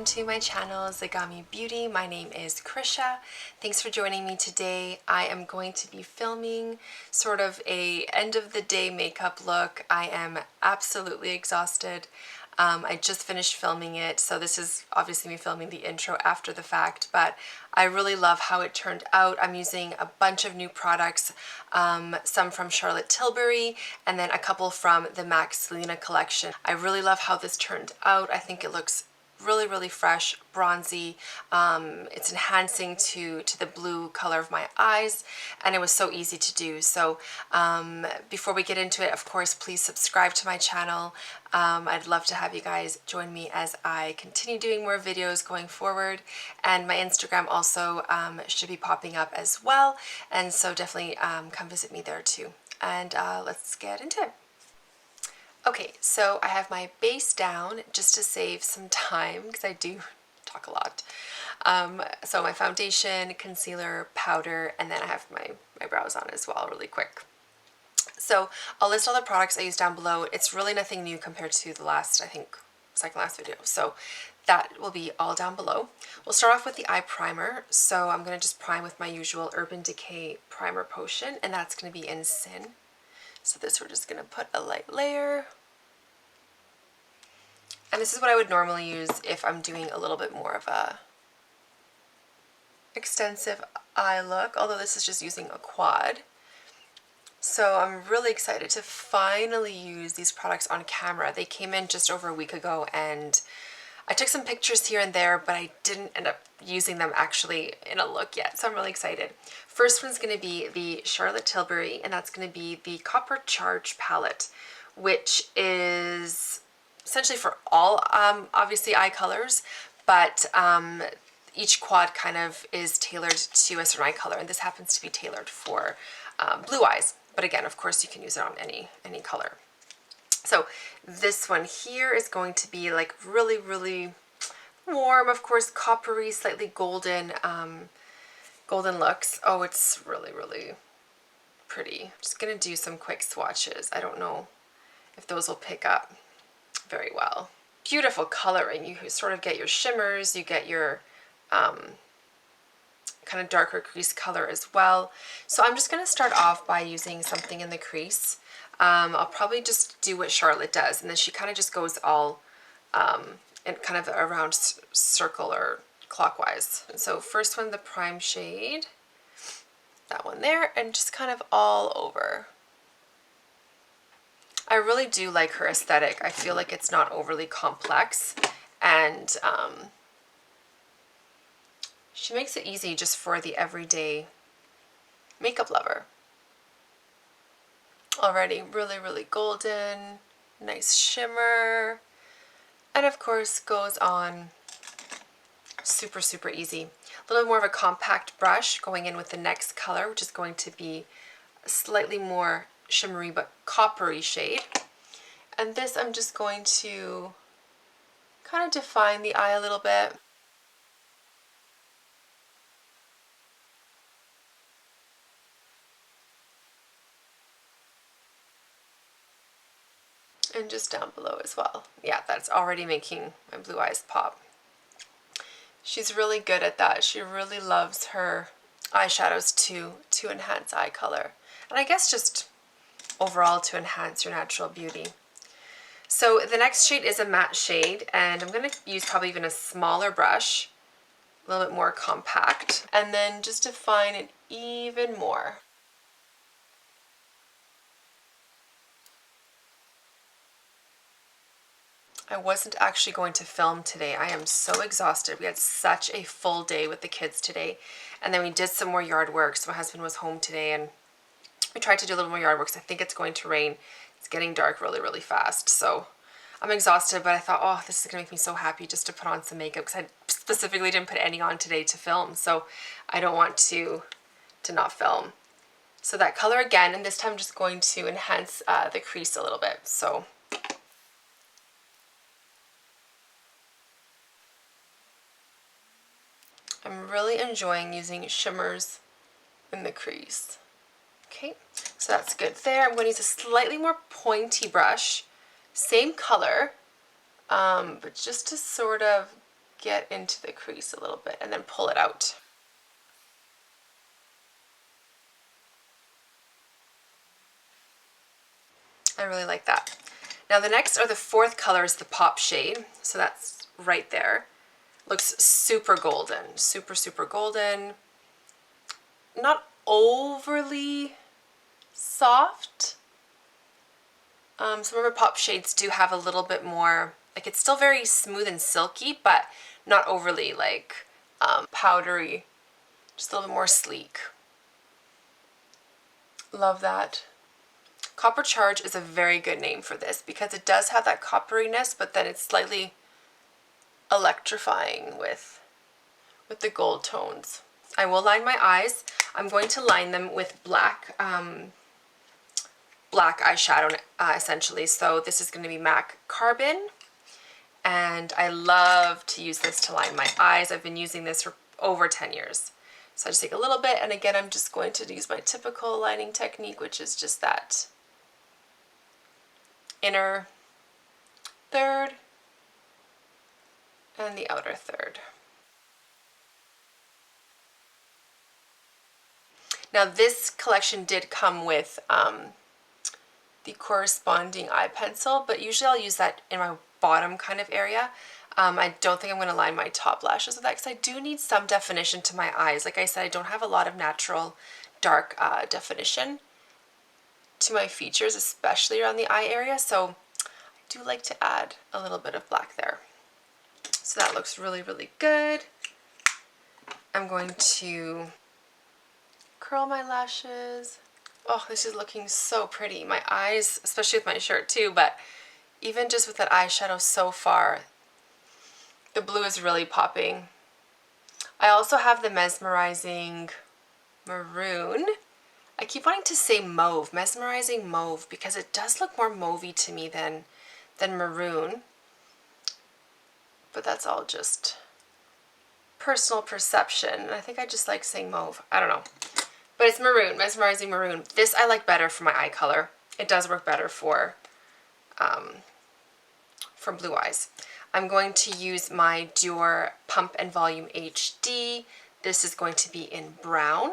to my channel, Zagami Beauty. My name is Krisha. Thanks for joining me today. I am going to be filming sort of a end of the day makeup look. I am absolutely exhausted. I just finished filming it, so this is obviously me filming the intro after the fact, but I really love how it turned out. I'm using a bunch of new products, some from Charlotte Tilbury, and then a couple from the MAC Selena Collection. I really love how this turned out. I think it looks really fresh, bronzy. It's enhancing to the blue color of my eyes, and it was so easy to do. So before we get into it, of course, please subscribe to my channel. I'd love to have you guys join me as I continue doing more videos going forward, and my Instagram also should be popping up as well, and so definitely come visit me there too. And let's get into it. Okay, so I have my base down just to save some time because I do talk a lot. So my foundation, concealer, powder, and then I have my brows on as well really quick. So I'll list all the products I use down below. It's really nothing new compared to the last, I think, second last video. So that will be all down below. We'll start off with the eye primer. So I'm going to just prime with my usual Urban Decay primer potion, and that's going to be in Sin. So this we're just going to put a light layer. And this is what I would normally use if I'm doing a little bit more of a extensive eye look, although this is just using a quad. So I'm really excited to finally use these products on camera. They came in just over a week ago, and I took some pictures here and there, but I didn't end up using them actually in a look yet, so I'm really excited. First one's going to be the Charlotte Tilbury, and that's going to be the Copper Charge palette, which is essentially for all, obviously, eye colors, but each quad kind of is tailored to a certain eye color, and this happens to be tailored for blue eyes. But again, of course, you can use it on any color. So this one here is going to be like really warm, of course, coppery, slightly golden, golden looks. Oh, it's really pretty. I'm just gonna do some quick swatches. I don't know if those will pick up very well. Beautiful coloring. You sort of get your shimmers, you get your kind of darker crease color as well. So I'm just going to start off by using something in the crease. I'll probably just do what Charlotte does, and then she kind of just goes all in kind of around circle or clockwise. And so first one, the prime shade, that one there, and just kind of all over. I really do like her aesthetic. I feel like it's not overly complex, and she makes it easy just for the everyday makeup lover. Already really golden, nice shimmer, and of course goes on super easy. A little more of a compact brush going in with the next color, which is going to be a slightly more shimmery but coppery shade. And this I'm just going to kind of define the eye a little bit. And just down below as well. Yeah, that's already making my blue eyes pop. She's really good at that. She really loves her eyeshadows to enhance eye color. And I guess just overall to enhance your natural beauty. So the next shade is a matte shade, and I'm going to use probably even a smaller brush, a little bit more compact, and then just define it even more. I wasn't actually going to film today. I am so exhausted. We had such a full day with the kids today, and then we did some more yard work. So my husband was home today, and we tried to do a little more yard work because I think it's going to rain. It's getting dark really fast, so I'm exhausted, but I thought, oh, this is gonna make me so happy just to put on some makeup, because I specifically didn't put any on today to film, so I don't want to not film. So that color again, and this time I'm just going to enhance the crease a little bit. So I'm really enjoying using shimmers in the crease. Okay, so that's good there. I'm going to use a slightly more pointy brush, same color, but just to sort of get into the crease a little bit and then pull it out. I really like that. Now the next or the fourth color is the pop shade. So that's right there. Looks super golden, super, super golden. Not overly soft. Some of our pop shades do have a little bit more, like it's still very smooth and silky, but not overly like powdery, just a little bit more sleek. Love that. Copper Charge is a very good name for this because it does have that copperiness, but then it's slightly electrifying with the gold tones. I will line my eyes. I'm going to line them with black eyeshadow essentially. So this is going to be MAC Carbon, and I love to use this to line my eyes. I've been using this for over 10 years. So I just take a little bit, and again I'm just going to use my typical lining technique, which is just that inner third and the outer third. Now this collection did come with the corresponding eye pencil, but usually I'll use that in my bottom kind of area. I don't think I'm going to line my top lashes with that because I do need some definition to my eyes. Like I said, I don't have a lot of natural dark definition to my features, especially around the eye area, so I do like to add a little bit of black there. So that looks really, really good. I'm going to curl my lashes. Oh, this is looking so pretty. My eyes, especially with my shirt too, but even just with that eyeshadow so far, the blue is really popping. I also have the Mesmerizing Maroon. I keep wanting to say mauve, Mesmerizing Mauve, because it does look more mauvey to me than maroon. But that's all just personal perception. I think I just like saying mauve. I don't know. But it's maroon, Mesmerizing Maroon. This I like better for my eye color. It does work better for blue eyes. I'm going to use my Dior Pump and Volume HD. This is going to be in brown.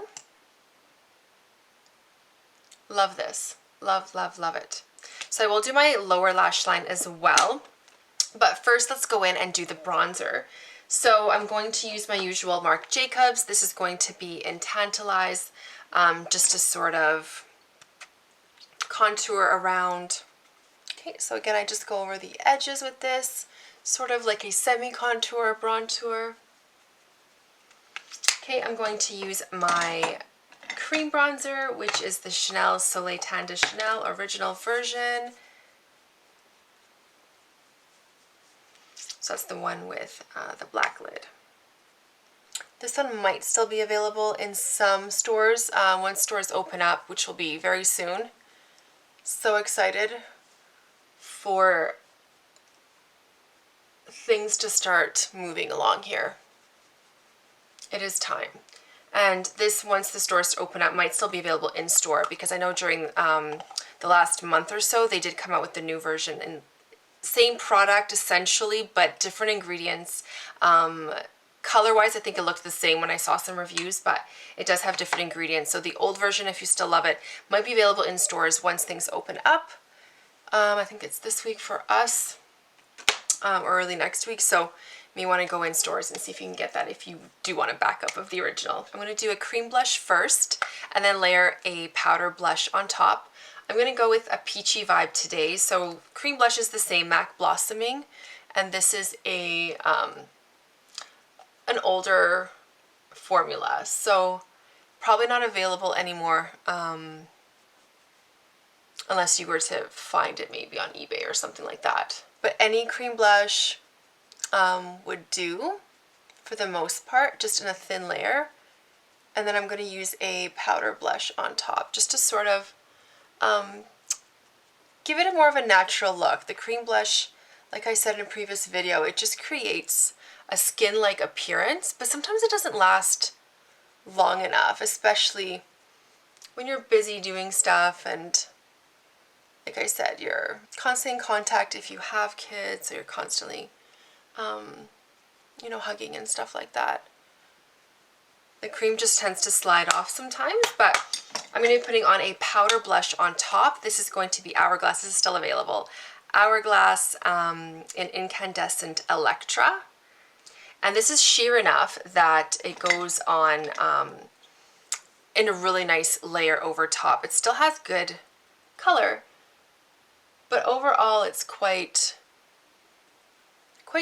Love this. Love, love, love it. So I will do my lower lash line as well. But first let's go in and do the bronzer. So I'm going to use my usual Marc Jacobs. This is going to be in Tantalize, just to sort of contour around. Okay, so again, I just go over the edges with this, sort of like a semi-contour, bronzer. Okay, I'm going to use my cream bronzer, which is the Chanel Soleil Tan de Chanel original version. So that's the one with the black lid. This one might still be available in some stores once stores open up, which will be very soon. So excited for things to start moving along here. It is time. And this, once the stores open up, might still be available in store, because I know during the last month or so they did come out with the new version, and same product essentially, but different ingredients. Color-wise, I think it looked the same when I saw some reviews, but it does have different ingredients. So the old version, if you still love it, might be available in stores once things open up. I think it's this week for us, or early next week. So you may want to go in stores and see if you can get that if you do want a backup of the original. I'm going to do a cream blush first and then layer a powder blush on top. I'm going to go with a peachy vibe today. So cream blush is the same, MAC Blossoming, and this is a an older formula, so probably not available anymore unless you were to find it maybe on eBay or something like that. But any cream blush would do for the most part, just in a thin layer. And then I'm going to use a powder blush on top just to sort of give it a more of a natural look. The cream blush, like I said in a previous video, it just creates a skin-like appearance, but sometimes it doesn't last long enough, especially when you're busy doing stuff, and like I said, you're constantly in contact if you have kids, so you're constantly you know, hugging and stuff like that. The cream just tends to slide off sometimes, but I'm going to be putting on a powder blush on top. This is going to be Hourglass. This is still available. Hourglass in Incandescent Electra. And this is sheer enough that it goes on in a really nice layer over top. It still has good color, but overall it's quite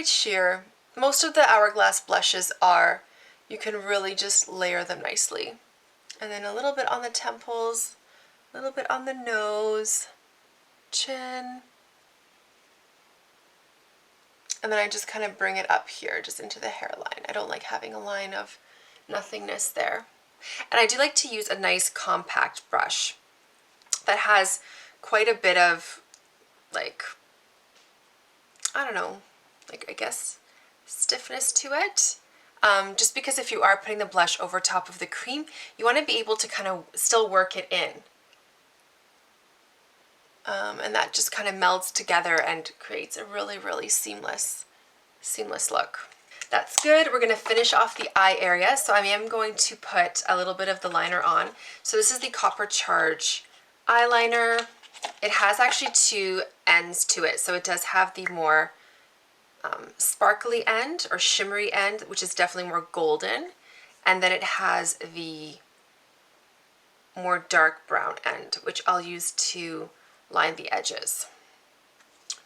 sheer. Most of the Hourglass blushes are, you can really just layer them nicely. And then a little bit on the temples, a little bit on the nose, chin. And then I just kind of bring it up here, just into the hairline. I don't like having a line of nothingness there. And I do like to use a nice compact brush that has quite a bit of, like, I don't know, like, I guess stiffness to it. Just because if you are putting the blush over top of the cream, you want to be able to kind of still work it in. And that just kind of melds together and creates a really, really seamless look. That's good. We're going to finish off the eye area. So I am going to put a little bit of the liner on. So this is the Copper Charge eyeliner. It has actually two ends to it. So it does have the more sparkly end or shimmery end, which is definitely more golden. And then it has the more dark brown end, which I'll use to line the edges.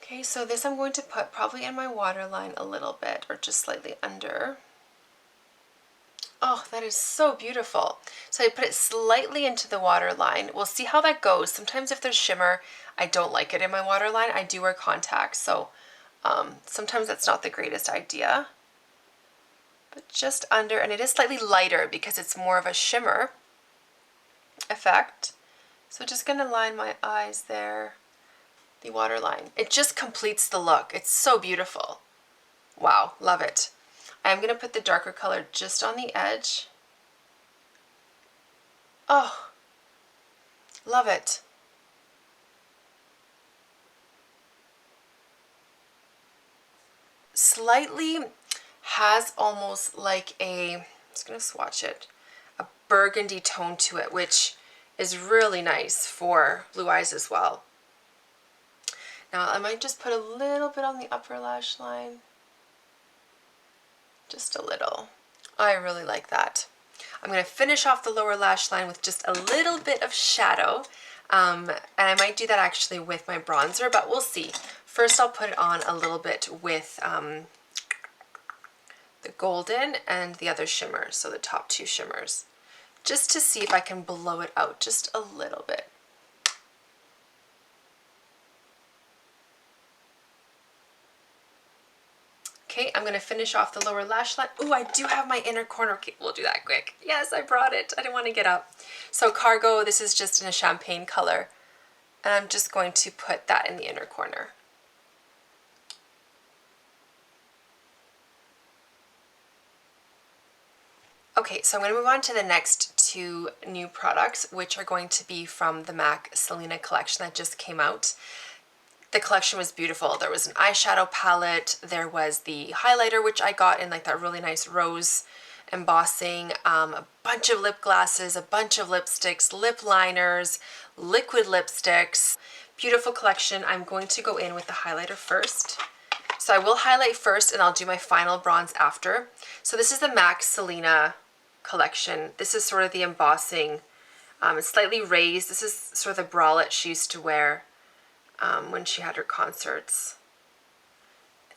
Okay, so this I'm going to put probably in my waterline a little bit, or just slightly under. Oh, that is so beautiful. So I put it slightly into the waterline. We'll see how that goes. Sometimes if there's shimmer, I don't like it in my waterline. I do wear contacts, so sometimes that's not the greatest idea. But just under, and it is slightly lighter because it's more of a shimmer effect. So just gonna line my eyes there, the waterline. It just completes the look. It's so beautiful. Wow, love it. I'm gonna put the darker color just on the edge. Oh, love it. Slightly has almost like a, I'm just gonna swatch it, a burgundy tone to it, which is really nice for blue eyes as well. Now I might just put a little bit on the upper lash line. Just a little. I really like that. I'm going to finish off the lower lash line with just a little bit of shadow. And I might do that actually with my bronzer, but we'll see. First I'll put it on a little bit with the golden and the other shimmer, so the top two shimmers, just to see if I can blow it out just a little bit. Okay, I'm going to finish off the lower lash line. Ooh, I do have my inner corner. Okay, we'll do that quick. Yes, I brought it. I didn't want to get up. So Cargo, this is just in a champagne color. And I'm just going to put that in the inner corner. Okay, so I'm going to move on to the next two new products, which are going to be from the MAC Selena Collection that just came out. The collection was beautiful. There was an eyeshadow palette, there was the highlighter, which I got in like that really nice rose embossing, a bunch of lip glosses, a bunch of lipsticks, lip liners, liquid lipsticks. Beautiful collection. I'm going to go in with the highlighter first. So I will highlight first and I'll do my final bronze after. So this is the MAC Selena Collection. This is sort of the embossing. It's slightly raised. This is sort of the bralette she used to wear when she had her concerts.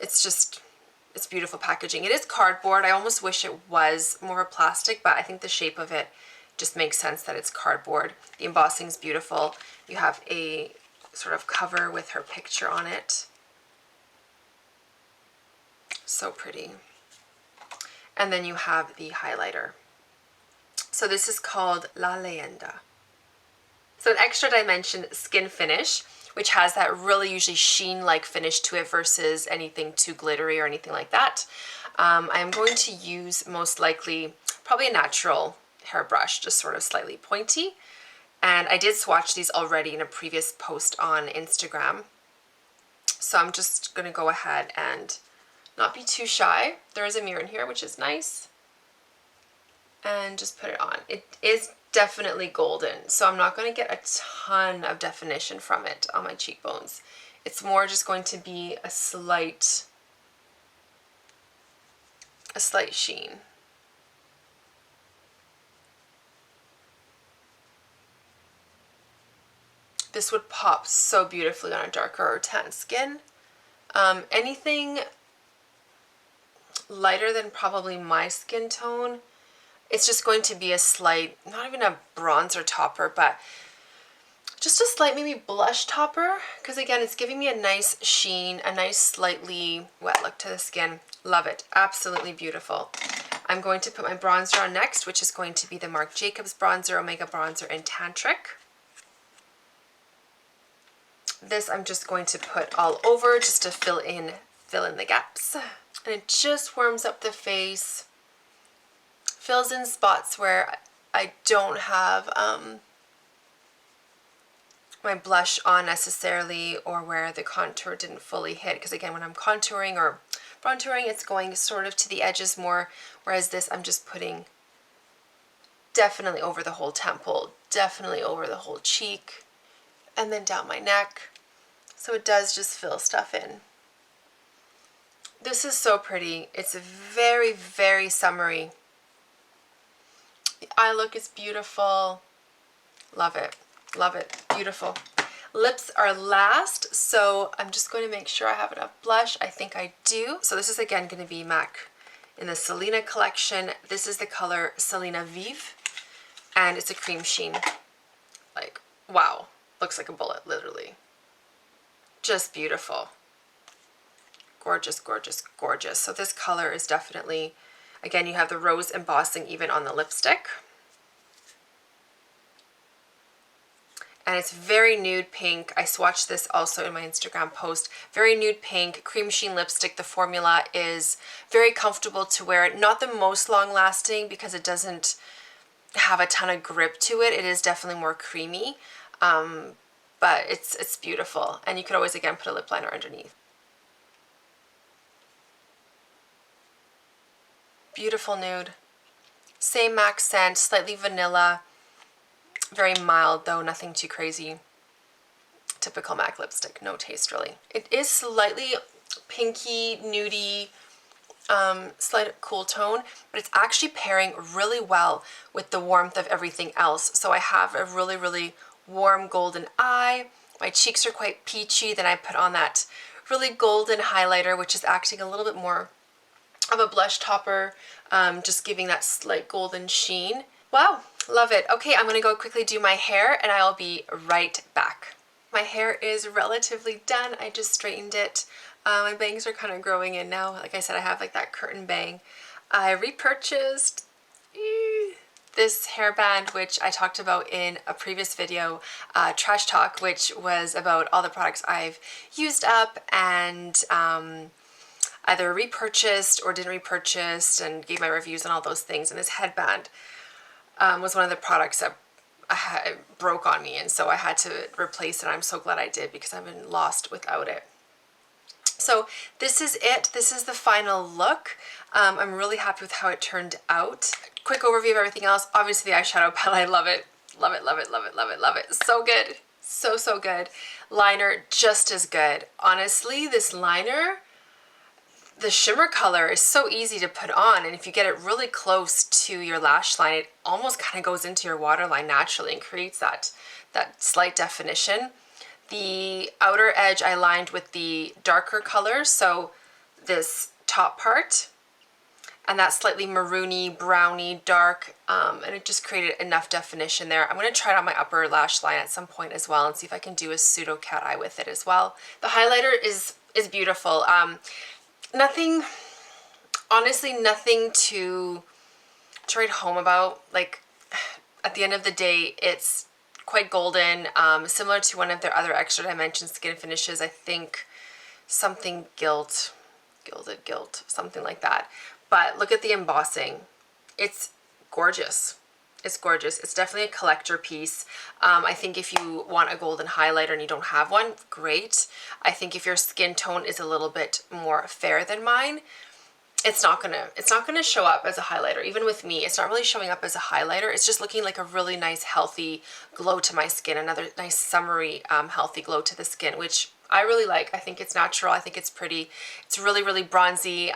It's beautiful packaging. It is cardboard. I almost wish it was more plastic, but I think the shape of it just makes sense that it's cardboard. The embossing is beautiful. You have a sort of cover with her picture on it. So pretty. And then you have the highlighter. So this is called La Leyenda. So an extra dimension skin finish, which has that really usually sheen-like finish to it versus anything too glittery or anything like that. I'm going to use most likely probably a natural hairbrush, just sort of slightly pointy. And I did swatch these already in a previous post on Instagram. So I'm just going to go ahead and not be too shy. There is a mirror in here, which is nice. And just put it on. It is definitely golden, so I'm not going to get a ton of definition from it on my cheekbones. It's more just going to be a slight sheen. This would pop so beautifully on a darker or tan skin. Anything lighter than probably my skin tone, it's just going to be a slight, not even a bronzer topper, but just a slight maybe blush topper, because again, it's giving me a nice sheen, a nice slightly wet look to the skin. Love it. Absolutely beautiful. I'm going to put my bronzer on next, which is going to be the Marc Jacobs bronzer, Omega bronzer in Tantric. This I'm just going to put all over just to fill in the gaps. And it just warms up the face, fills in spots where I don't have my blush on necessarily, or where the contour didn't fully hit, because again, when I'm contouring or bronzering, it's going sort of to the edges more, whereas this I'm just putting definitely over the whole temple, definitely over the whole cheek, and then down my neck, so it does just fill stuff in. This is so pretty. It's very, very summery. The eye look is beautiful. Love it. Love it. Beautiful. Lips are last, so I'm just going to make sure I have enough blush. I think I do. So this is again going to be MAC in the Selena collection. This is the color Selena Vive, and it's a cream sheen. Like, wow. Looks like a bullet, literally. Just beautiful. Gorgeous, gorgeous, gorgeous. So this color is definitely, again, you have the rose embossing even on the lipstick. And it's very nude pink. I swatched this also in my Instagram post. Very nude pink, cream sheen lipstick. The formula is very comfortable to wear. Not the most long lasting because it doesn't have a ton of grip to it. It is definitely more creamy, but it's beautiful. And you could always, again, put a lip liner underneath. Beautiful nude. Same MAC scent, slightly vanilla. Very mild though, nothing too crazy. Typical MAC lipstick, no taste really. It is slightly pinky, nudie, slight cool tone, but it's actually pairing really well with the warmth of everything else. So I have a really, really warm golden eye. My cheeks are quite peachy. Then I put on that really golden highlighter, which is acting a little bit more of a blush topper, just giving that slight golden sheen. Wow, love it. Okay, I'm gonna go quickly do my hair and I'll be right back. My hair is relatively done. I just straightened it. My bangs are kind of growing in now. Like I said, I have like that curtain bang. I repurchased this hairband, which I talked about in a previous video, Trash Talk, which was about all the products I've used up and either repurchased or didn't repurchase, and gave my reviews on all those things. And this headband was one of the products that broke on me, and so I had to replace it. I'm so glad I did because I've been lost without it. So this is it. This is the final look. I'm really happy with how it turned out. Quick overview of everything else. Obviously the eyeshadow palette, I love it. Love it, love it, love it, love it, love it. So good. So, so good. Liner, just as good. Honestly, this liner, the shimmer color is so easy to put on, and if you get it really close to your lash line, it almost kind of goes into your waterline naturally and creates that slight definition. The outer edge I lined with the darker color, so this top part, and that slightly maroony, browny, dark, and it just created enough definition there. I'm going to try it on my upper lash line at some point as well and see if I can do a pseudo cat eye with it as well. The highlighter is beautiful. Nothing, honestly, nothing to write home about. Like, at the end of the day, it's quite golden, similar to one of their other extra dimension skin finishes. I think something gilded gilt, something like that. But look at the embossing. It's gorgeous. It's gorgeous. It's definitely a collector piece. I think if you want a golden highlighter and you don't have one, great. I think if your skin tone is a little bit more fair than mine, it's not gonna show up as a highlighter. Even with me, it's not really showing up as a highlighter. It's just looking like a really nice, healthy glow to my skin. Another nice summery, healthy glow to the skin, which I really like. I think it's natural. I think it's pretty. It's really, really bronzy.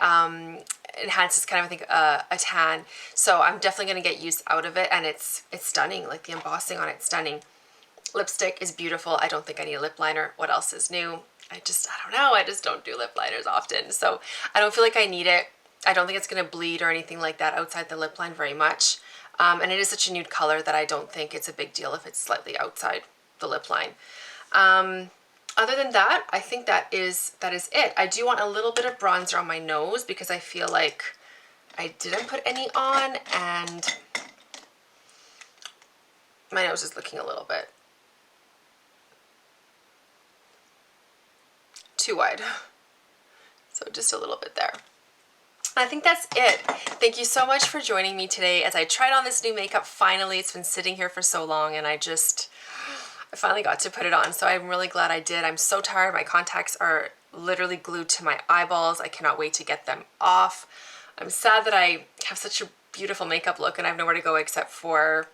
Enhances kind of, I think, a tan. So I'm definitely gonna get use out of it, and it's stunning. Like the embossing on it's stunning. Lipstick is beautiful. I don't think I need a lip liner. What else is new? I don't know. I just don't do lip liners often, so I don't feel like I need it. I don't think it's gonna bleed or anything like that outside the lip line very much. And it is such a nude color that I don't think it's a big deal if it's slightly outside the lip line. Other than that, I think that is it. I do want a little bit of bronzer on my nose because I feel like I didn't put any on, and my nose is looking a little bit too wide. So just a little bit there. I think that's it. Thank you so much for joining me today as I tried on this new makeup. Finally, it's been sitting here for so long, and I finally got to put it on, so I'm really glad I did. I'm so tired. My contacts are literally glued to my eyeballs. I cannot wait to get them off. I'm sad that I have such a beautiful makeup look and I have nowhere to go except for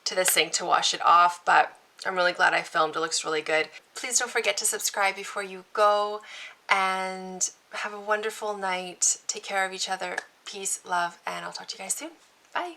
to the sink to wash it off, but I'm really glad I filmed. It looks really good. Please don't forget to subscribe before you go, and have a wonderful night. Take care of each other. Peace, love, and I'll talk to you guys soon. Bye.